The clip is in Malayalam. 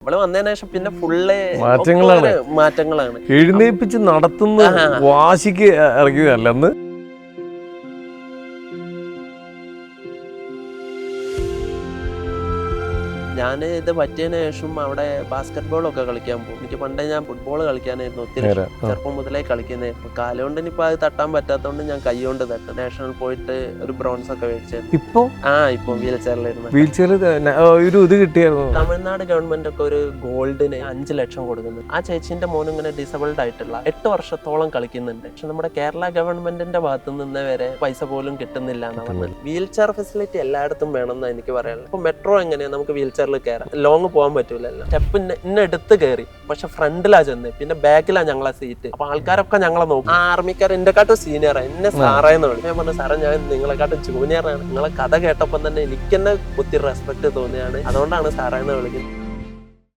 നമ്മള് വന്നതിന് ശേഷം പിന്നെ ഫുള്ള് മാറ്റങ്ങളാണ്. എഴുന്നേപ്പിച്ച് നടത്തുന്ന വാശിക്ക് ഇറങ്ങിയതല്ലെന്ന്. ഞാൻ ഇത് പറ്റിയതിനു ശേഷം അവിടെ ബാസ്കറ്റ് ബോളൊക്കെ കളിക്കാൻ പോകും. എനിക്ക് പണ്ടേ ഞാൻ ഫുട്ബോൾ കളിക്കാനായിരുന്നു ഒത്തിരി ചെറുപ്പം മുതലേ കളിക്കുന്നത്. കാലുകൊണ്ട് ഇനിയിപ്പോൾ അത് തട്ടാൻ പറ്റാത്തതുകൊണ്ട് ഞാൻ കൈ കൊണ്ട് തട്ടും. നാഷണൽ പോയിട്ട് ഒരു ബ്രോൺസ് ഒക്കെ മേടിച്ചത്. ഇപ്പൊ വീൽ ചെയറിലിരുന്നു. വീൽ ചെയർ ഒരു ഇത് കിട്ടിയായിരുന്നു. തമിഴ്നാട് ഗവൺമെന്റ് ഒക്കെ ഒരു ഗോൾഡിന് 5 ലക്ഷം കൊടുക്കുന്നു. ആ ചേച്ചിന്റെ മോനും ഇങ്ങനെ ഡിസബിൾഡ് ആയിട്ടുള്ള 8 വർഷത്തോളം കളിക്കുന്നുണ്ട്. പക്ഷെ നമ്മുടെ കേരള ഗവൺമെന്റിന്റെ ഭാഗത്ത് നിന്ന് വരെ പൈസ പോലും കിട്ടുന്നില്ല എന്നാണ്. വീൽ ചെയർ ഫെസിലിറ്റി എല്ലായിടത്തും വേണമെന്നാണ് എനിക്ക് പറയാനുള്ളത്. ഇപ്പൊ മെട്രോ എങ്ങനെയാ നമുക്ക് വീൽ ചെയറിൽ കയറാം, ലോങ് പോകാൻ പറ്റൂലല്ലോ. സ്റ്റെപ്പ് ഇന്നെ എടുത്ത് കയറി, പക്ഷെ ഫ്രണ്ടിലാ ചെന്ന്, പിന്നെ ബാക്കിലാ ഞങ്ങളെ സീറ്റ്. അപ്പൊ ആൾക്കാരൊക്കെ ഞങ്ങളെ നോക്കും. ആർമിക്കാർ എന്നെക്കാട്ടും സീനിയറാണ്, എന്നെ സാറേന്ന് വിളിക്കും. ഞാൻ പറഞ്ഞു സാറേ ഞാൻ നിങ്ങളെക്കാട്ടും ജൂനിയറാണ്. നിങ്ങളെ കഥ കേട്ടപ്പോൾ തന്നെ എനിക്ക് തന്നെ ഒത്തിരി റെസ്പെക്ട് തോന്നിയാണ്, അതുകൊണ്ടാണ് സാറേന്ന് വിളിക്കുന്നത്.